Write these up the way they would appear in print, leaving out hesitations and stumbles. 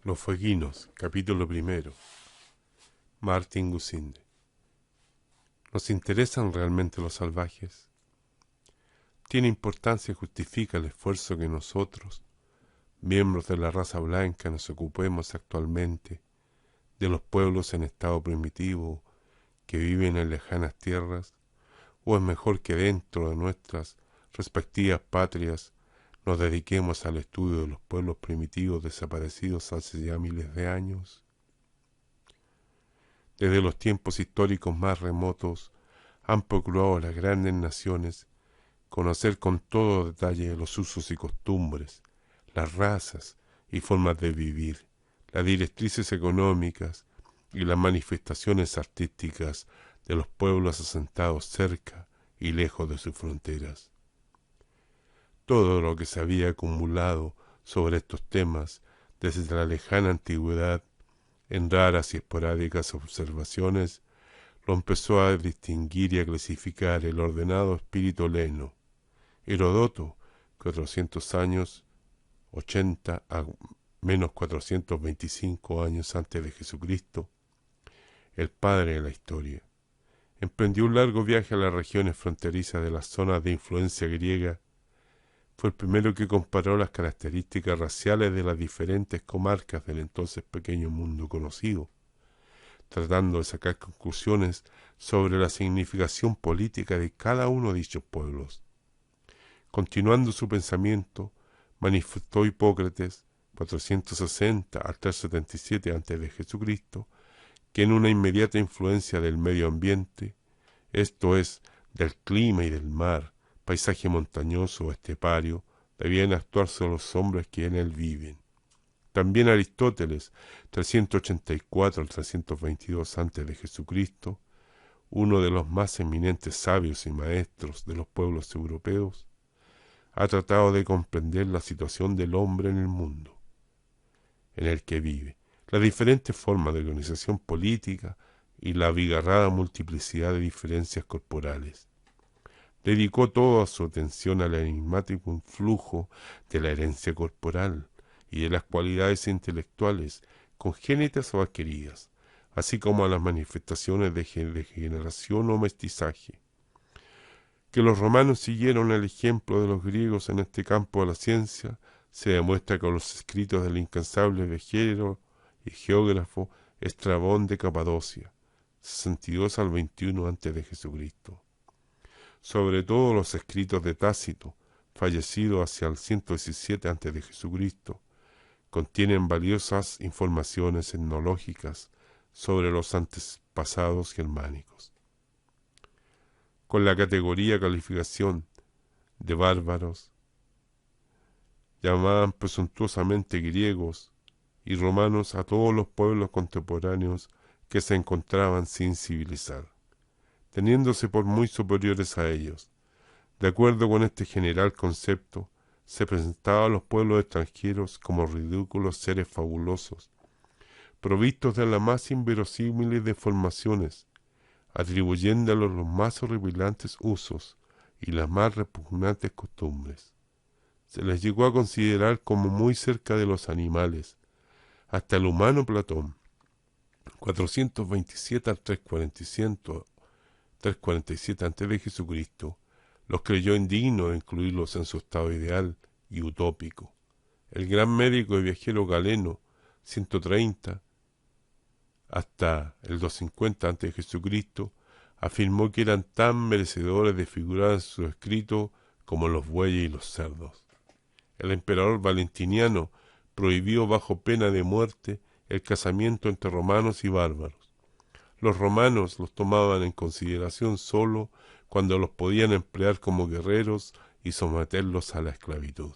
Los fueguinos, capítulo primero. Martin Gusinde. ¿Nos interesan realmente los salvajes? ¿Tiene importancia y justifica el esfuerzo que nosotros, miembros de la raza blanca, nos ocupemos actualmente de los pueblos en estado primitivo que viven en lejanas tierras? ¿O es mejor que dentro de nuestras respectivas patrias nos dediquemos al estudio de los pueblos primitivos desaparecidos hace ya miles de años? Desde los tiempos históricos más remotos han procurado las grandes naciones conocer con todo detalle los usos y costumbres, las razas y formas de vivir, las directrices económicas y las manifestaciones artísticas de los pueblos asentados cerca y lejos de sus fronteras. Todo lo que se había acumulado sobre estos temas desde la lejana antigüedad, en raras y esporádicas observaciones, lo empezó a distinguir y a clasificar el ordenado espíritu heleno. Heródoto, 400 años, 80 a menos 425 años antes de Jesucristo, el padre de la historia, emprendió un largo viaje a las regiones fronterizas de las zonas de influencia griega. Fue el primero que comparó las características raciales de las diferentes comarcas del entonces pequeño mundo conocido, tratando de sacar conclusiones sobre la significación política de cada uno de dichos pueblos. Continuando su pensamiento, manifestó Hipócrates, 460 al 377 a.C., que en una inmediata influencia del medio ambiente, esto es, del clima y del mar, paisaje montañoso o estepario, debían actuarse los hombres que en él viven. También Aristóteles, 384 al 322 antes de Jesucristo, uno de los más eminentes sabios y maestros de los pueblos europeos, ha tratado de comprender la situación del hombre en el mundo en el que vive, las diferentes formas de organización política y la abigarrada multiplicidad de diferencias corporales. Dedicó toda su atención al enigmático influjo de la herencia corporal y de las cualidades intelectuales congénitas o adquiridas, así como a las manifestaciones de degeneración o mestizaje. Que los romanos siguieron el ejemplo de los griegos en este campo de la ciencia se demuestra con los escritos del incansable viajero y geógrafo Estrabón de Capadocia, 62 al 21 antes de Jesucristo. Sobre todo los escritos de Tácito, fallecido hacia el 117 antes de Jesucristo, contienen valiosas informaciones etnológicas sobre los antepasados germánicos. Con la calificación de bárbaros, llamaban presuntuosamente griegos y romanos a todos los pueblos contemporáneos que se encontraban sin civilizar, teniéndose por muy superiores a ellos. De acuerdo con este general concepto, se presentaban a los pueblos extranjeros como ridículos seres fabulosos, provistos de las más inverosímiles deformaciones, atribuyéndoles los más horripilantes usos y las más repugnantes costumbres. Se les llegó a considerar como muy cerca de los animales. Hasta el humano Platón, 427 al 347 antes de Jesucristo, los creyó indignos de incluirlos en su estado ideal y utópico. El gran médico y viajero Galeno, 130 hasta el 250 antes de Jesucristo, afirmó que eran tan merecedores de figurar en sus escritos como los bueyes y los cerdos. El emperador Valentiniano prohibió bajo pena de muerte el casamiento entre romanos y bárbaros. Los romanos los tomaban en consideración solo cuando los podían emplear como guerreros y someterlos a la esclavitud.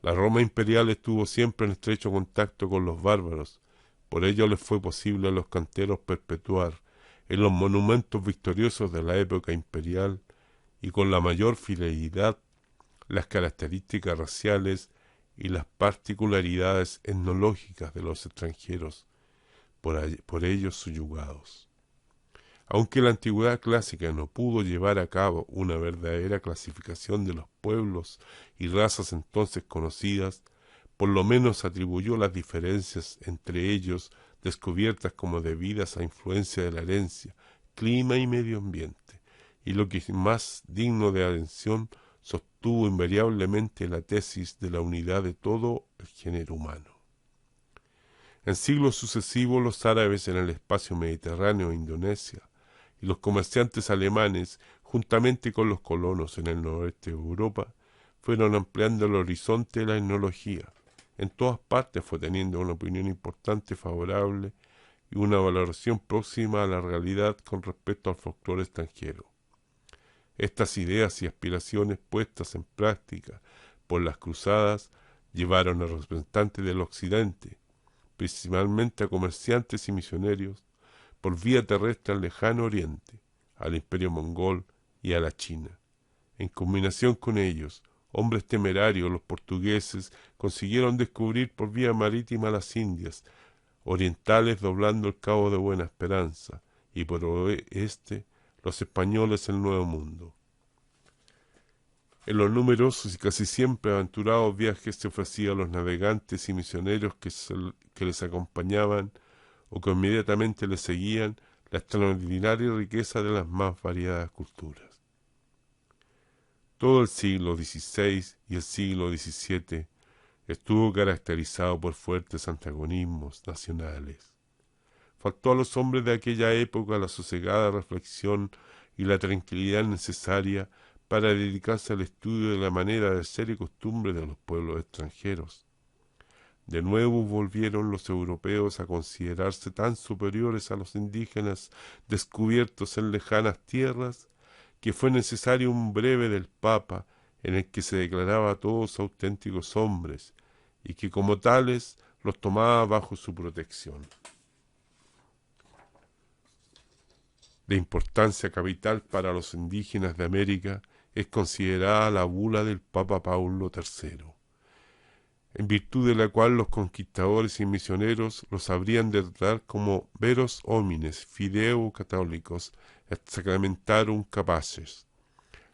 La Roma imperial estuvo siempre en estrecho contacto con los bárbaros. Por ello les fue posible a los canteros perpetuar en los monumentos victoriosos de la época imperial y con la mayor fidelidad las características raciales y las particularidades etnológicas de los extranjeros por ellos subyugados. Aunque la antigüedad clásica no pudo llevar a cabo una verdadera clasificación de los pueblos y razas entonces conocidas, por lo menos atribuyó las diferencias entre ellos descubiertas como debidas a influencia de la herencia, clima y medio ambiente, y lo que es más digno de atención, sostuvo invariablemente la tesis de la unidad de todo el género humano. En siglos sucesivos los árabes en el espacio mediterráneo e Indonesia y los comerciantes alemanes, juntamente con los colonos en el noroeste de Europa, fueron ampliando el horizonte de la etnología. En todas partes fue teniendo una opinión importante, favorable y una valoración próxima a la realidad con respecto al folclore extranjero. Estas ideas y aspiraciones puestas en práctica por las cruzadas llevaron a representantes del occidente, principalmente a comerciantes y misioneros, por vía terrestre al lejano oriente, al imperio mongol y a la China. En combinación con ellos, hombres temerarios, los portugueses, consiguieron descubrir por vía marítima las Indias orientales, doblando el Cabo de Buena Esperanza, y por oeste los españoles el Nuevo Mundo. En los numerosos y casi siempre aventurados viajes se ofrecía a los navegantes y misioneros que les acompañaban o que inmediatamente les seguían la extraordinaria riqueza de las más variadas culturas. Todo el siglo XVI y el siglo XVII estuvo caracterizado por fuertes antagonismos nacionales. Faltó a los hombres de aquella época la sosegada reflexión y la tranquilidad necesaria para dedicarse al estudio de la manera de ser y costumbre de los pueblos extranjeros. De nuevo volvieron los europeos a considerarse tan superiores a los indígenas descubiertos en lejanas tierras, que fue necesario un breve del Papa en el que se declaraba a todos auténticos hombres y que como tales los tomaba bajo su protección. De importancia capital para los indígenas de América es considerada la bula del Papa Paulo III, en virtud de la cual los conquistadores y misioneros los habrían de tratar como veros homines fideo católicos et sacramentarum capaces.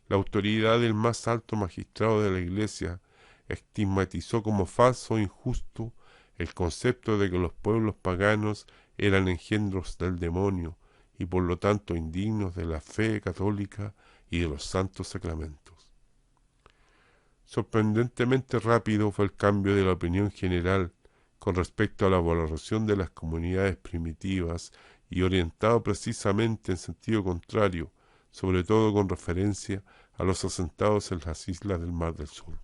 La autoridad del más alto magistrado de la Iglesia estigmatizó como falso e injusto el concepto de que los pueblos paganos eran engendros del demonio y por lo tanto indignos de la fe católica y de los santos sacramentos. Sorprendentemente rápido fue el cambio de la opinión general con respecto a la valoración de las comunidades primitivas y orientado precisamente en sentido contrario, sobre todo con referencia a los asentados en las islas del Mar del Sur.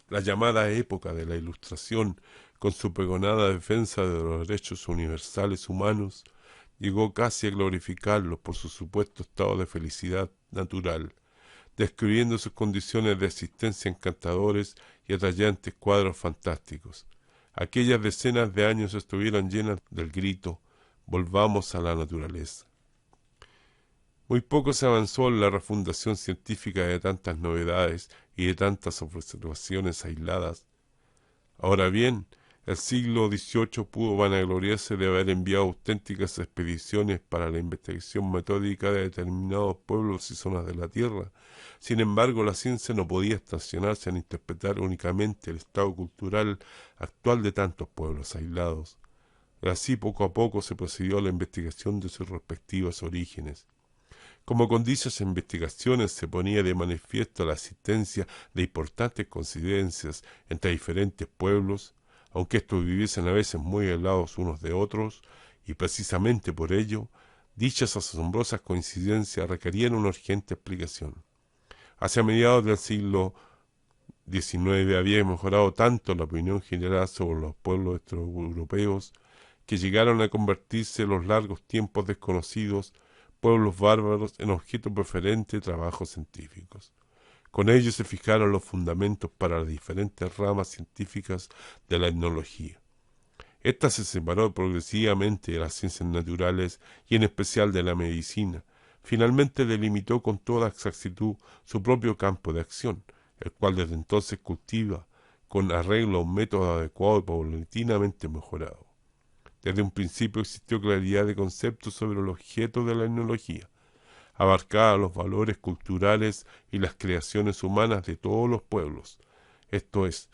La llamada época de la Ilustración, con su pregonada defensa de los derechos universales humanos, llegó casi a glorificarlos por su supuesto estado de felicidad natural, describiendo sus condiciones de existencia encantadores y atrayentes cuadros fantásticos. Aquellas decenas de años estuvieron llenas del grito: volvamos a la naturaleza. Muy poco se avanzó en la refundación científica de tantas novedades y de tantas observaciones aisladas. Ahora bien, el siglo XVIII pudo vanagloriarse de haber enviado auténticas expediciones para la investigación metódica de determinados pueblos y zonas de la Tierra. Sin embargo, la ciencia no podía estacionarse en interpretar únicamente el estado cultural actual de tantos pueblos aislados. Así, poco a poco se procedió a la investigación de sus respectivos orígenes. Como con dichas investigaciones se ponía de manifiesto la existencia de importantes coincidencias entre diferentes pueblos, aunque estos viviesen a veces muy aislados unos de otros, y precisamente por ello, dichas asombrosas coincidencias requerían una urgente explicación. Hacia mediados del siglo XIX había mejorado tanto la opinión general sobre los pueblos europeos que llegaron a convertirse en los largos tiempos desconocidos pueblos bárbaros en objeto preferente de trabajos científicos. Con ello se fijaron los fundamentos para las diferentes ramas científicas de la etnología. Esta se separó progresivamente de las ciencias naturales y en especial de la medicina. Finalmente delimitó con toda exactitud su propio campo de acción, el cual desde entonces cultiva con arreglo a un método adecuado y paulatinamente mejorado. Desde un principio existió claridad de conceptos sobre el objeto de la etnología. Abarcaba los valores culturales y las creaciones humanas de todos los pueblos, esto es,